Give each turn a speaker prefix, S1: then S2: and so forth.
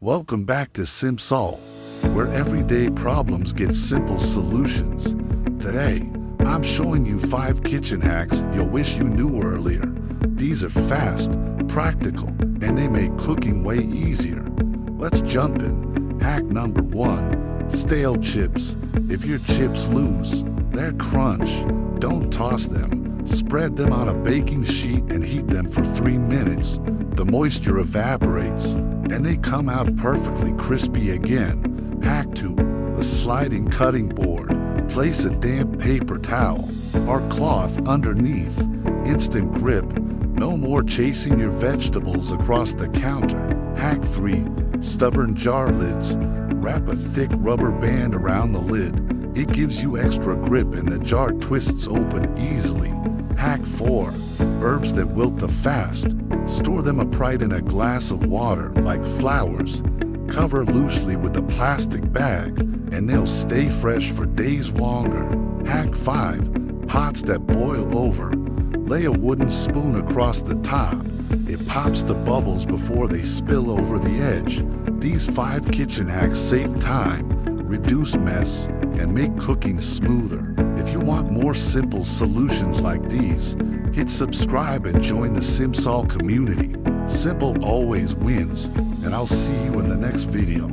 S1: Welcome back to SimSolve, where everyday problems get simple solutions. Today, I'm showing you 5 kitchen hacks you'll wish you knew earlier. These are fast, practical, and they make cooking way easier. Let's jump in. Hack number 1, stale chips. If your chips lose their crunch, don't toss them. Spread them on a baking sheet and heat them for 3 minutes. The moisture evaporates, and they come out perfectly crispy again. Hack 2, a sliding cutting board. Place a damp paper towel or cloth underneath. Instant grip. No more chasing your vegetables across the counter. Hack 3, stubborn jar lids. Wrap a thick rubber band around the lid. It gives you extra grip and the jar twists open easily. Hack 4, herbs that wilt fast. Store them upright in a glass of water like flowers. Cover loosely with a plastic bag and they'll stay fresh for days longer. Hack 5, pots that boil over. Lay a wooden spoon across the top. It pops the bubbles before they spill over the edge. These 5 kitchen hacks save time, reduce mess, and make cooking smoother. If you want more simple solutions like these, hit subscribe and join the SimSolve community. Simple always wins, and I'll see you in the next video.